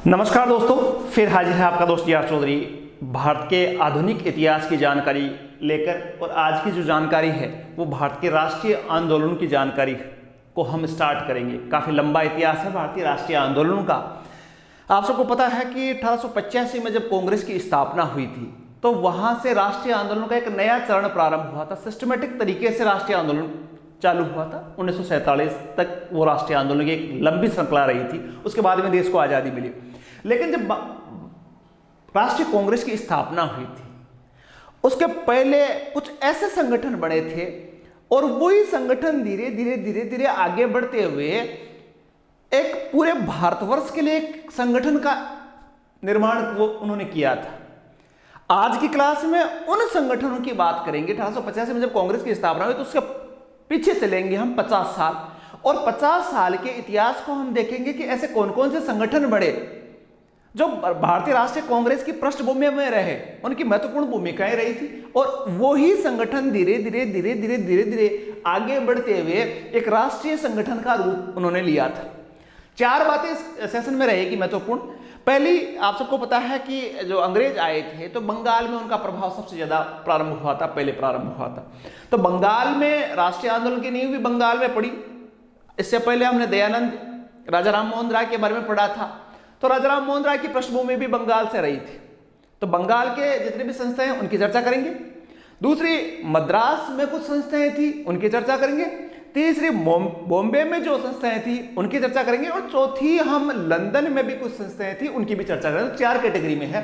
नमस्कार दोस्तों, फिर हाजिर है आपका दोस्त यार चौधरी भारत के आधुनिक इतिहास की जानकारी लेकर। और आज की जो जानकारी है वो भारत के राष्ट्रीय आंदोलन की जानकारी को हम स्टार्ट करेंगे। काफ़ी लंबा इतिहास है भारतीय राष्ट्रीय आंदोलन का। आप सबको पता है कि 1885 में जब कांग्रेस की स्थापना हुई थी तो वहाँ से राष्ट्रीय आंदोलन का एक नया चरण प्रारंभ हुआ था। सिस्टमेटिक तरीके से राष्ट्रीय आंदोलन चालू हुआ था। 1947 तक वो राष्ट्रीय आंदोलन की एक लंबी श्रृंखला रही थी। उसके बाद में देश को आज़ादी मिली। लेकिन जब राष्ट्रीय कांग्रेस की स्थापना हुई थी उसके पहले कुछ ऐसे संगठन बने थे और वही संगठन धीरे धीरे आगे बढ़ते हुए एक पूरे भारतवर्ष के लिए एक संगठन का निर्माण वो उन्होंने किया था। आज की क्लास में उन संगठनों की बात करेंगे। 1885 में जब कांग्रेस की स्थापना हुई तो उसके पीछे चलेंगे हम 50 साल, और 50 साल के इतिहास को हम देखेंगे कि ऐसे कौन कौन से संगठन बड़े जो भारतीय राष्ट्रीय कांग्रेस की पृष्ठभूमि में रहे, उनकी महत्वपूर्ण भूमिकाएं रही थी। और वही संगठन धीरे धीरे आगे बढ़ते हुए एक राष्ट्रीय संगठन का रूप उन्होंने लिया था। चार बातें इस सेशन में रहेगी महत्वपूर्ण। पहली, आप सबको पता है कि जो अंग्रेज आए थे तो बंगाल में उनका प्रभाव सबसे ज्यादा प्रारंभ हुआ था, पहले प्रारंभ हुआ था। तो बंगाल में राष्ट्रीय आंदोलन की नींव भी बंगाल में पड़ी। इससे पहले हमने दयानंद राजा राम मोहन राय के बारे में पढ़ा था। तो राजा राम मोहन राय की पृष्ठभूमि भी बंगाल से रही थी। तो बंगाल के जितने भी संस्थाएं हैं उनकी चर्चा करेंगे। दूसरी, मद्रास में कुछ संस्थाएं थी उनकी चर्चा करेंगे। तीसरी, बॉम्बे में जो संस्थाएं थी उनकी चर्चा करेंगे। और चौथी, हम लंदन में भी कुछ संस्थाएं थी उनकी भी चर्चा करेंगे। चार कैटेगरी में है।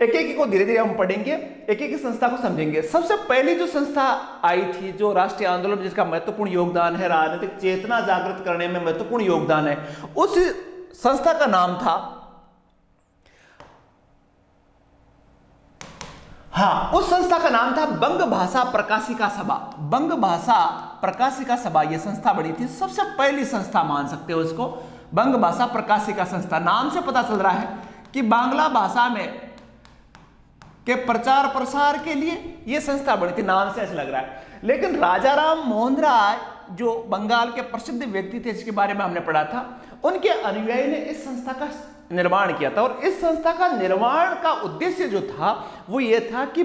एक एक को धीरे धीरे हम पढ़ेंगे, एक एक संस्था को समझेंगे। सबसे पहली जो संस्था आई थी, जो राष्ट्रीय आंदोलन जिसका महत्वपूर्ण योगदान है, राजनीतिक चेतना जागृत करने में महत्वपूर्ण योगदान है, उस संस्था का नाम था, उस संस्था का नाम था बंग भाषा प्रकाशिका सभा। बंग भाषा प्रकाशिका सभा ये संस्था बनी थी। सबसे पहली संस्था मान सकते हो इसको, बंग भाषा प्रकाशिका संस्था। नाम से पता चल रहा है कि बांग्ला भाषा में के प्रचार प्रसार के लिए यह संस्था बनी थी। नाम से ऐसा लग रहा है। लेकिन राजा राम मोहन राय जो बंगाल के प्रसिद्ध व्यक्ति थे जिसके बारे में हमने पढ़ा था, उनके अनुयायी ने इस संस्था का निर्माण किया था। और इस संस्था का निर्माण का उद्देश्य जो था वो ये था कि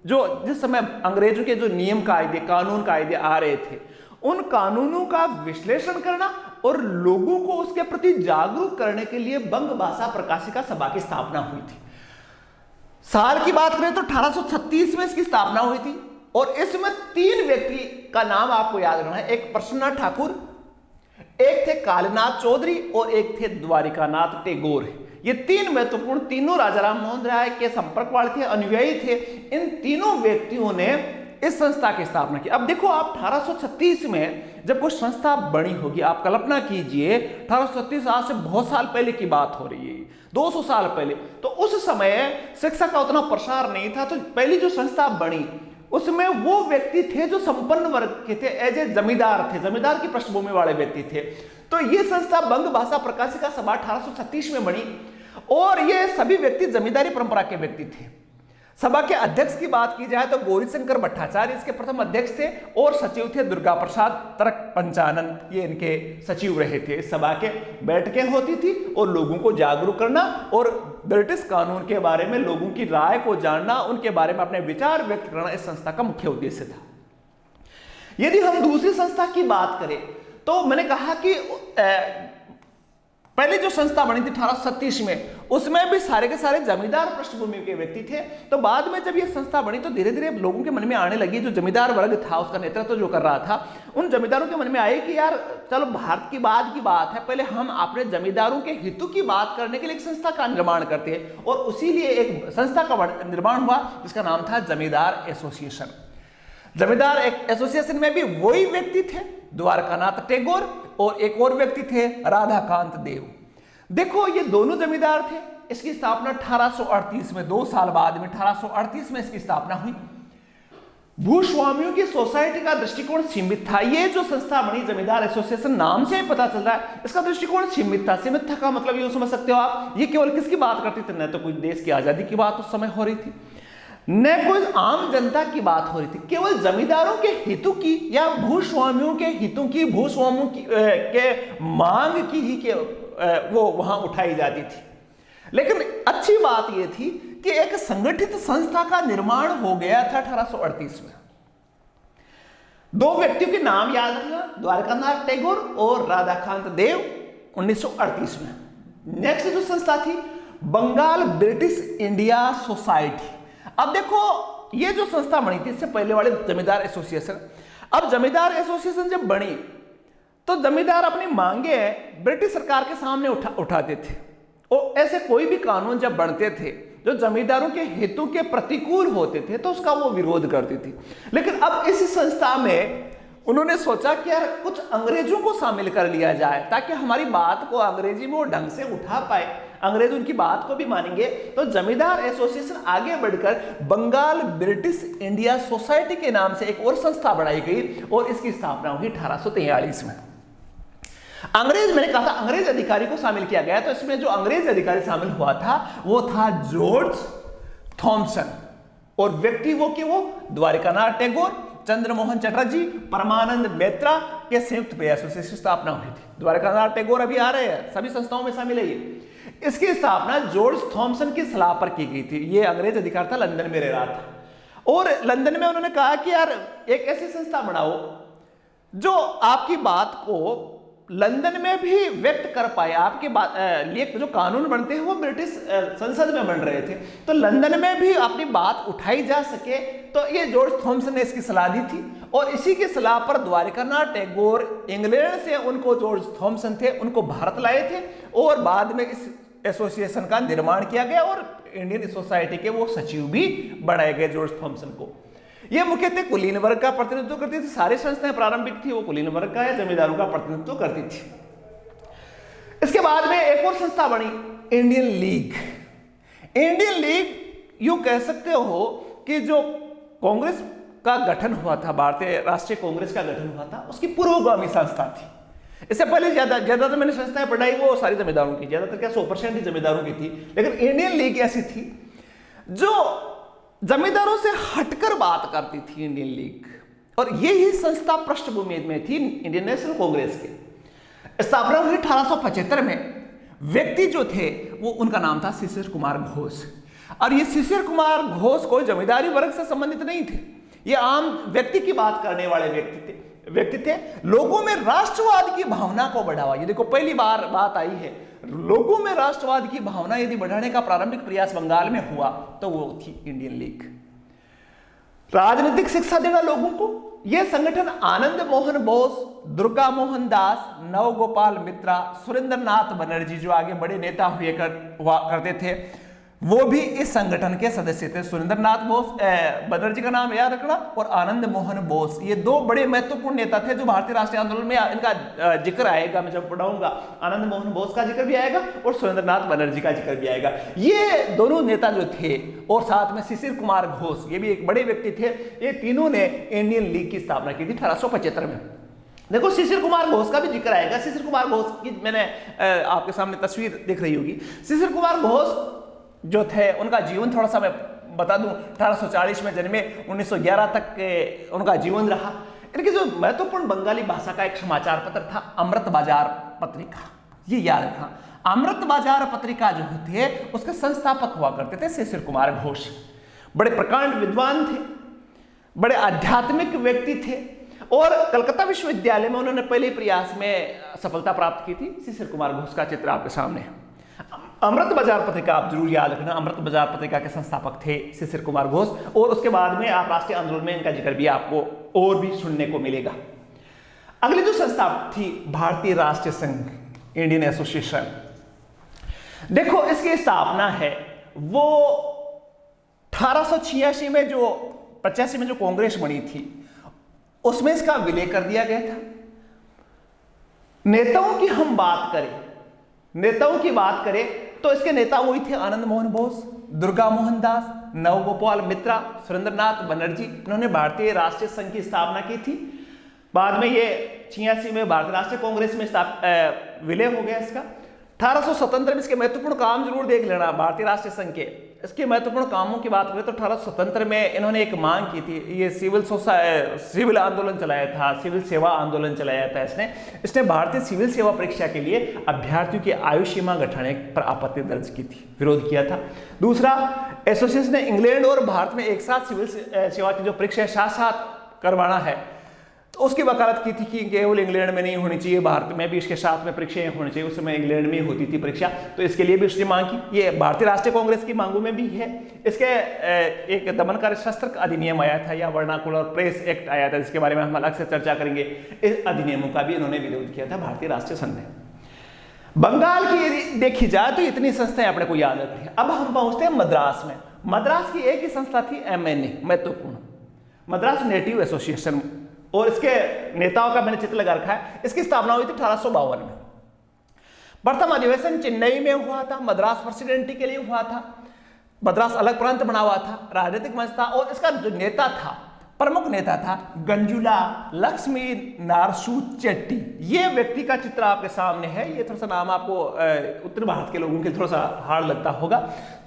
जो जिस समय अंग्रेजों के जो नियम कायदे कानून कायदे आ रहे थे उन कानूनों का विश्लेषण करना और लोगों को उसके प्रति जागरूक करने के लिए बंग भाषा प्रकाशिका सभा की स्थापना हुई थी। साल की बात करें तो 1836 में इसकी स्थापना हुई थी। और इसमें तीन व्यक्ति का नाम आपको याद रखना है। एक प्रसन्ना ठाकुर, एक थे कालीनाथ चौधरी और एक थे द्वारिकानाथ टैगोर। ये तीन महत्वपूर्ण, तीनों राजा राम मोहन राय के संपर्क वाले थे, अनुयायी थे। इन तीनों व्यक्तियों ने इस संस्था की स्थापना की। अब देखो, आप 1836 में जब कोई संस्था बनी होगी, आप कल्पना कीजिए 1836 आज से बहुत साल पहले की बात हो रही है, 200 साल पहले। तो उस समय शिक्षा का उतना प्रसार नहीं था। तो पहली जो संस्था बनी उसमें वो व्यक्ति थे जो संपन्न वर्ग के थे, एज ए जमींदार थे, जमींदार की पृष्ठभूमि वाले व्यक्ति थे। तो ये संस्था बंग भाषा प्रकाशिका सभा 1836 में बनी और ये सभी व्यक्ति जमींदारी परंपरा के व्यक्ति थे। सभा के अध्यक्ष की बात की जाए तो गौरीशंकर भट्टाचार्य इसके प्रथम अध्यक्ष थे और सचिव थे दुर्गा प्रसाद तरक पंचानन, ये इनके सचिव रहे थे। इस सभा के बैठकें होती थी और लोगों को जागरूक करना और ब्रिटिश कानून के बारे में लोगों की राय को जानना, उनके बारे में अपने विचार व्यक्त करना इस संस्था का मुख्य उद्देश्य था। यदि हम दूसरी संस्था की बात करें तो मैंने कहा कि पहले जो संस्था बनी थी 1837 में, उसमें भी सारे के सारे जमींदार पृष्ठभूमि के व्यक्ति थे। तो बाद में जब ये संस्था बनी तो धीरे धीरे लोगों के मन में आने लगी, जो जमींदार वर्ग था उसका नेतृत्व जो कर रहा था, उन जमींदारों के मन में आए कि यार चलो, भारत की बाद की बात है, पहले हम अपने जमींदारों के हितों की बात करने के लिए एक संस्था का निर्माण करते हैं। और उसी लिए एक संस्था का निर्माण हुआ जिसका नाम था जमींदार एसोसिएशन। जमींदार एसोसिएशन में भी वही व्यक्ति थे, द्वारकानाथ टैगोर, और एक और व्यक्ति थे राधाकांत देव। देखो, ये दोनों जमींदार थे। इसकी स्थापना 1838 में, 2 साल बाद में 1838 में इसकी स्थापना हुई। भूस्वामियों की सोसाइटी का दृष्टिकोण सीमित था। ये जो संस्था बनी जमींदार एसोसिएशन, नाम से ही पता चल रहा है इसका दृष्टिकोण सीमित था। सीमित था का मतलब ये समझ सकते हो आप, ये केवल किसकी बात करती थी? न तो कोई देश की आजादी की बात उस समय हो रही थी, न कोई आम जनता की बात हो रही थी। केवल जमींदारों के हितों की या भूस्वामियों के हितों की, भूस्वामियों की के मांग की ही वो वहां उठाई जाती थी। लेकिन अच्छी बात यह थी कि एक संगठित संस्था का निर्माण हो गया था 1838 में। दो व्यक्तियों के नाम याद रखना, द्वारकानाथ टैगोर और राधाकांत देव, 1938 में। नेक्स्ट जो संस्था थी, बंगाल ब्रिटिश इंडिया सोसाइटी। अब देखो ये जो संस्था बनी थी, इससे पहले वाले जमींदार एसोसिएशन। अब जमींदार एसोसिएशन जब बनी तो जमींदार अपनी मांगे ब्रिटिश सरकार के सामने उठाते थे, और ऐसे कोई भी कानून जब बनते थे जो जमींदारों के हितों के प्रतिकूल होते थे तो उसका वो विरोध करती थी। लेकिन अब इस संस्था में उन्होंने सोचा कि यार कुछ अंग्रेजों को शामिल कर लिया जाए ताकि हमारी बात को अंग्रेजी में वो ढंग से उठा पाए, अंग्रेज उनकी बात को भी मानेंगे। तो जमींदार एसोसिएशन आगे बढ़कर बंगाल ब्रिटिश इंडिया सोसाइटी के नाम से एक और संस्था बनाई गई और इसकी स्थापना हुई 1843 में। अंग्रेज, मैंने कहा था अंग्रेज अधिकारी को शामिल किया गया, तो इसमें जो अंग्रेज अधिकारी शामिल हुआ था वो था जॉर्ज थॉमसन, और व्यक्ति वो द्वारकानाथ टैगोर, चंद्रमोहन चटर्जी, परमानंद मैत्रा के संयुक्त प्रयास से स्थापना हुई थी। द्वारकानाथ टैगोर अभी आ रहे हैं, सभी संस्थाओं में शामिल है ये। इसकी स्थापना जॉर्ज थॉमसन की सलाह पर की गई थी। ये अंग्रेज अधिकारी था, लंदन में रह रहा था, और लंदन में उन्होंने कहा कि यार एक ऐसी संस्था बनाओ जो आपकी बात को लंदन में भी व्यक्त कर पाए। आपके लिए जो कानून बनते हैं वो ब्रिटिश संसद में बन रहे थे, तो लंदन में भी अपनी बात उठाई जा सके। तो ये जॉर्ज थॉमसन ने इसकी सलाह दी थी, और इसी की सलाह पर द्वारकानाथ टैगोर, इंग्लैंड से उनको जॉर्ज थॉमसन थे, उनको भारत लाए थे, और बाद में इस एसोसिएशन का निर्माण किया गया और इंडियन सोसाइटी के वो सचिव भी बनाए गए जॉर्ज थॉमसन को। ये मुख्यतः कुलीन वर्ग का प्रतिनिधित्व करती थी। सारी संस्थाएं प्रारंभिक थी वो कुलीन वर्ग का या जमींदारों का प्रतिनिधित्व करती थी। इसके बाद में एक और संस्था बनी, इंडियन लीग। इंडियन लीग यूं कह सकते हो कि जो कांग्रेस का गठन हुआ था, भारतीय राष्ट्रीय कांग्रेस का गठन हुआ था, उसकी पूर्वगामी संस्था थी। इससे पहले ज्यादातर मैंने संस्थाएं पढ़ाई वो सारी जमींदारों की, ज्यादातर क्या 100% ही जमींदारों की थी। लेकिन इंडियन लीग ऐसी थी जो जमींदारों से हटकर बात करती थी, इंडियन लीग। और यही संस्था पृष्ठभूमि में थी इंडियन नेशनल कांग्रेस की। स्थापना हुई 1875 में। व्यक्ति जो थे वो उनका नाम था शिशिर कुमार घोष, और ये शिशिर कुमार घोष कोई जमींदारी वर्ग से संबंधित नहीं थे, ये आम व्यक्ति की बात करने वाले व्यक्ति थे। लोगों में राष्ट्रवाद की भावना को बढ़ावा, ये देखो पहली बार बात आई है, लोगों में राष्ट्रवाद की भावना यदि बढ़ाने का प्रारंभिक प्रयास बंगाल में हुआ तो वो थी इंडियन लीग। राजनीतिक शिक्षा देना लोगों को, यह संगठन आनंद मोहन बोस, दुर्गा मोहन दास, नवगोपाल मित्रा, सुरेंद्रनाथ बनर्जी जो आगे बड़े नेता हुआ करते थे वो भी इस संगठन के सदस्य थे। सुरेंद्रनाथ बोस बनर्जी का नाम याद रखना, और आनंद मोहन बोस, ये दो बड़े महत्वपूर्ण नेता थे जो भारतीय राष्ट्रीय आंदोलन में इनका जिक्र आएगा, मैं जब पढ़ाऊंगा आनंद मोहन बोस का जिक्र भी आएगा और सुरेंद्रनाथ बनर्जी का जिक्र भी आएगा। ये दोनों नेता जो थे, और साथ में शिशिर कुमार घोष, ये भी एक बड़े व्यक्ति थे, ये तीनों ने इंडियन लीग की स्थापना की थी 1875 में। देखो शिशिर कुमार घोष का भी जिक्र आएगा। शिशिर कुमार घोष की मैंने आपके सामने तस्वीर दिख रही होगी। शिशिर कुमार घोष जो थे उनका जीवन थोड़ा सा मैं बता दूं, 1840 में जन्मे, 1911 तक के उनका जीवन रहा। इनकी जो महत्वपूर्ण बंगाली भाषा का एक समाचार पत्र था अमृत बाजार पत्रिका, ये याद रखना। अमृत बाजार पत्रिका जो थे उसके संस्थापक हुआ करते थे शिशिर कुमार घोष। बड़े प्रकांड विद्वान थे, बड़े आध्यात्मिक व्यक्ति थे, और कलकत्ता विश्वविद्यालय में उन्होंने पहले प्रयास में सफलता प्राप्त की थी। शिशिर कुमार घोष का चित्र आपके सामने है। अमृत बाजार पत्रिका आप जरूर याद रखना, अमृत बाजार पत्रिका के संस्थापक थे शिशिर कुमार घोष, और उसके बाद में आप राष्ट्रीय आंदोलन में इनका जिक्र भी आपको और भी सुनने को मिलेगा। अगली जो संस्था थी भारतीय राष्ट्रीय संघ, इंडियन एसोसिएशन। देखो इसकी स्थापना है वो 1886 में, जो 85 में जो कांग्रेस बनी थी उसमें इसका विलय कर दिया गया था। नेताओं की हम बात करें तो इसके नेता वही थे आनंद मोहन बोस, दुर्गा मोहन दास, नवगोपाल मित्रा, सुरेंद्रनाथ बनर्जी। इन्होंने भारतीय राष्ट्रीय संघ की स्थापना की थी। बाद में ये 86 में भारतीय राष्ट्रीय कांग्रेस में विलय हो गया इसका। 1877 में इसके महत्वपूर्ण काम जरूर देख लेना भारतीय राष्ट्रीय संघ के। इसके महत्वपूर्ण कामों की बात करें तो 1877 में इन्होंने एक मांग की थी। ये सिविल आंदोलन चलाया था, सिविल सेवा आंदोलन चलाया था इसने भारतीय सिविल सेवा परीक्षा के लिए अभ्यर्थियों की आयु सीमा घटाने पर आपत्ति दर्ज की थी, विरोध किया था। दूसरा, एसोसिएशन ने इंग्लैंड और भारत में एक साथ सिविल सेवा की जो परीक्षा साथ साथ करवाना है तो उसकी वकालत की थी कि केवल इंग्लैंड में नहीं होनी चाहिए, भारत में भी इसके साथ में परीक्षाएं होनी चाहिए। उस समय इंग्लैंड में ही होती थी परीक्षा, तो इसके लिए भी उसने मांग की। ये भारतीय राष्ट्रीय कांग्रेस की मांगों में भी है। इसके एक दमनकारी शस्त्र अधिनियम आया था या वर्नाकुलर प्रेस एक्ट आया था, जिसके बारे में हम अलग से चर्चा करेंगे। इस अधिनियमों का भी इन्होंने विरोध किया था भारतीय राष्ट्रीय संघ ने। बंगाल की यदि देखी जाए तो इतनी संस्थाएं अपने को याद रखी है। अब हम पहुंचते हैं मद्रास में। मद्रास की एक ही संस्था थी MNA, महत्वपूर्ण, मद्रास नेटिव एसोसिएशन, और इसके नेताओं का मैंने चित्र लगा रखा है। इसकी स्थापना हुई थी 1852 में। प्रथम अधिवेशन चेन्नई में हुआ था, मद्रास प्रेसिडेंटी के लिए हुआ था। मद्रास अलग प्रांत बना हुआ था, राजनीतिक मंच था, और इसका जो नेता था, प्रमुख नेता था गंजुला लक्ष्मी नारसू चेट्टी। ये व्यक्ति का चित्र आपके सामने है। ये थोड़ा सा नाम आपको उत्तर भारत के लोगों के थोड़ा सा हार्ड लगता होगा।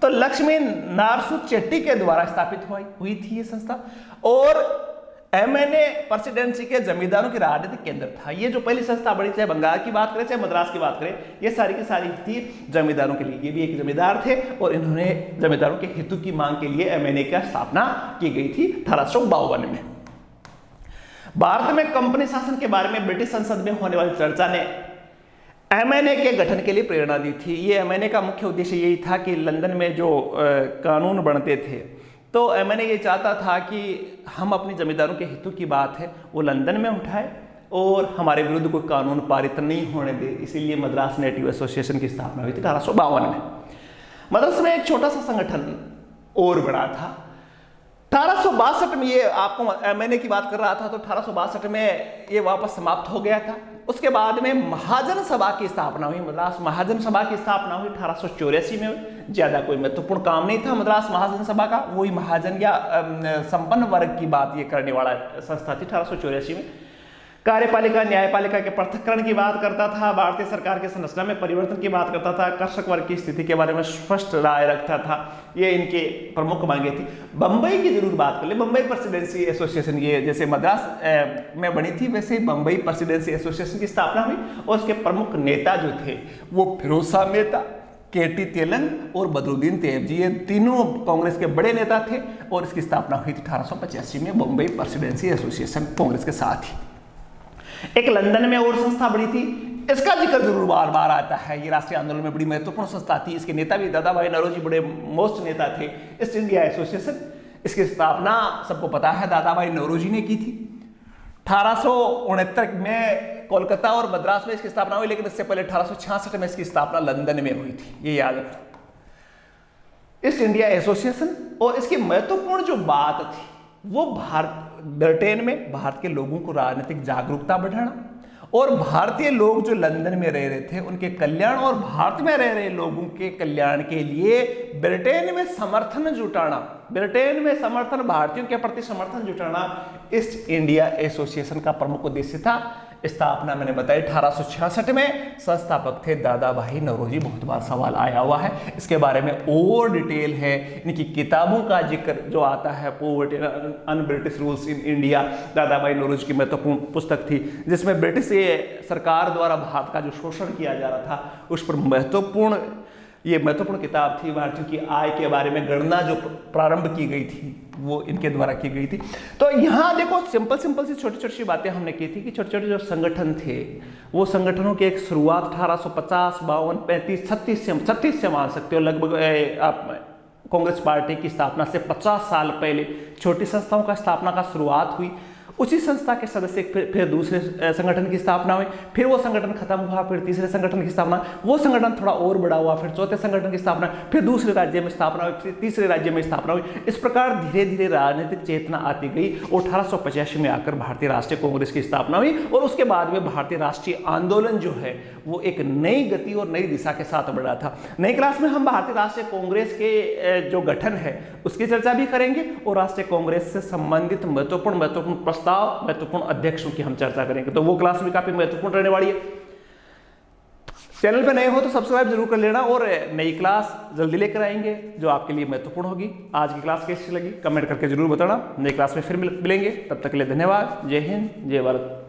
तो लक्ष्मी नारसू चेट्टी के द्वारा स्थापित हुई थी ये संस्था, और MNA प्रेसिडेंसी के जमींदारों के राजनीतिक केंद्र था। ये जो पहली संस्था बड़ी, चाहे बंगाल की बात करें चाहे मद्रास की बात करें, ये सारी की सारी थी जमींदारों के लिए। ये भी एक जमींदार थे और इन्होंने जमींदारों के हितों की मांग के लिए MNA की स्थापना की गई थी 1852 में। भारत में कंपनी शासन के बारे में ब्रिटिश संसद में होने वाली चर्चा ने MNA के गठन के लिए प्रेरणा दी थी। ये MNA का मुख्य उद्देश्य यही था कि लंदन में जो कानून बनते थे, तो MNA ये चाहता था कि हम अपनी जमींदारों के हितों की बात है वो लंदन में उठाए और हमारे विरुद्ध कोई कानून पारित नहीं होने दे। इसीलिए मद्रास नेटिव एसोसिएशन की स्थापना हुई थी 1852 में। मद्रास में एक छोटा सा संगठन और बड़ा था। 1862 में, ये आपको MNA की बात कर रहा था, तो 1862 में ये वापस समाप्त हो गया था। उसके बाद में महाजन सभा की स्थापना हुई। मद्रास महाजन सभा की स्थापना हुई 1884 में। ज्यादा कोई महत्वपूर्ण काम नहीं था मद्रास महाजन सभा का, वही महाजन या संपन्न वर्ग की बात ये करने वाला संस्था थी 1884 में। कार्यपालिका न्यायपालिका के पृथक्करण की बात करता था, भारतीय सरकार की संरचना में परिवर्तन की बात करता था, कृषक वर्ग की स्थिति के बारे में स्पष्ट राय रखता था। ये इनके प्रमुख मांगे थी। बंबई की जरूर बात कर ले। बंबई प्रेसिडेंसी एसोसिएशन, ये जैसे मद्रास में बनी थी वैसे ही बंबई प्रेसिडेंसी एसोसिएशन की स्थापना हुई, और उसके प्रमुख नेता जो थे वो फिरोज शाह मेहता, KT तेलंग और बदरुद्दीन तैयब जी। ये तीनों कांग्रेस के बड़े नेता थे, और इसकी स्थापना हुई थी 1885 में बंबई प्रेसिडेंसी एसोसिएशन कांग्रेस के साथ ही। एक लंदन में और संस्था बड़ी थी, इसका जिक्र जरूर बार बार आता है। ये राष्ट्रीय आंदोलन में बड़ी महत्वपूर्ण संस्था थी। इसके नेता भी दादा भाई नौरोजी बड़े मोस्ट नेता थे। ईस्ट इंडिया एसोसिएशन, इसकी स्थापना सबको पता है दादा भाई नौरोजी ने की थी। 1869 में कोलकाता और मद्रास में इसकी स्थापना हुई, लेकिन इससे पहले 1866 में इसकी स्थापना लंदन में हुई थी, ये याद रखना। ईस्ट इंडिया एसोसिएशन, और इसकी महत्वपूर्ण जो बात थी वो ब्रिटेन में भारत के लोगों को राजनीतिक जागरूकता बढ़ाना, और भारतीय लोग जो लंदन में रह रहे थे उनके कल्याण, और भारत में रह रहे लोगों के कल्याण के लिए ब्रिटेन में समर्थन जुटाना, ब्रिटेन में समर्थन, भारतीयों के प्रति समर्थन जुटाना ईस्ट इंडिया एसोसिएशन का प्रमुख उद्देश्य था। स्थापना मैंने बताई 1866 में। संस्थापक थे दादा भाई नौरोजी। बहुत बार सवाल आया हुआ है, इसके बारे में और डिटेल है। इनकी किताबों का जिक्र जो आता है, poverty un British rules in India, दादा भाई नौरोजी की महत्वपूर्ण पुस्तक थी, जिसमें ब्रिटिश सरकार द्वारा भारत का जो शोषण किया जा रहा था उस पर महत्वपूर्ण किताब थी। भारतीयों की आय के बारे में गणना जो प्रारंभ की गई थी वो इनके द्वारा की गई थी। तो यहाँ देखो सिंपल सी छोटी छोटी बातें हमने की थी कि छोटे छोटे जो संगठन थे वो संगठनों की एक शुरुआत 1850, 52, 35, 36 से मान सकते हो। लगभग आप कांग्रेस पार्टी की स्थापना से 50 साल पहले छोटी संस्थाओं का स्थापना का शुरुआत हुई। उसी संस्था के सदस्य फिर दूसरे संगठन की स्थापना हुई, फिर वो संगठन खत्म हुआ, फिर तीसरे संगठन की स्थापना, वो संगठन थोड़ा और बड़ा हुआ, फिर चौथे संगठन की स्थापना, फिर दूसरे राज्य में स्थापना हुई, फिर तीसरे राज्य में स्थापना हुई। इस प्रकार धीरे धीरे राजनीतिक चेतना आती गई और 1885 में आकर भारतीय राष्ट्रीय कांग्रेस की स्थापना हुई, और उसके बाद में भारतीय राष्ट्रीय आंदोलन जो है वो एक नई गति और नई दिशा के साथ बढ़ा था। नई क्लास में हम भारतीय राष्ट्रीय कांग्रेस के जो गठन है उसकी चर्चा भी करेंगे, और राष्ट्रीय कांग्रेस से संबंधित महत्वपूर्ण प्रस्ताव, महत्वपूर्ण अध्यक्षों की हम चर्चा करेंगे। तो वो क्लास भी काफी महत्वपूर्ण रहने वाली है। चैनल पे नए हो तो सब्सक्राइब जरूर कर लेना, और नई क्लास जल्दी लेकर आएंगे जो आपके लिए महत्वपूर्ण होगी। आज की क्लास कैसी लगी कमेंट करके जरूर बताना। नई क्लास में फिर मिलेंगे, तब तक के लिए धन्यवाद। जय हिंद, जय भारत।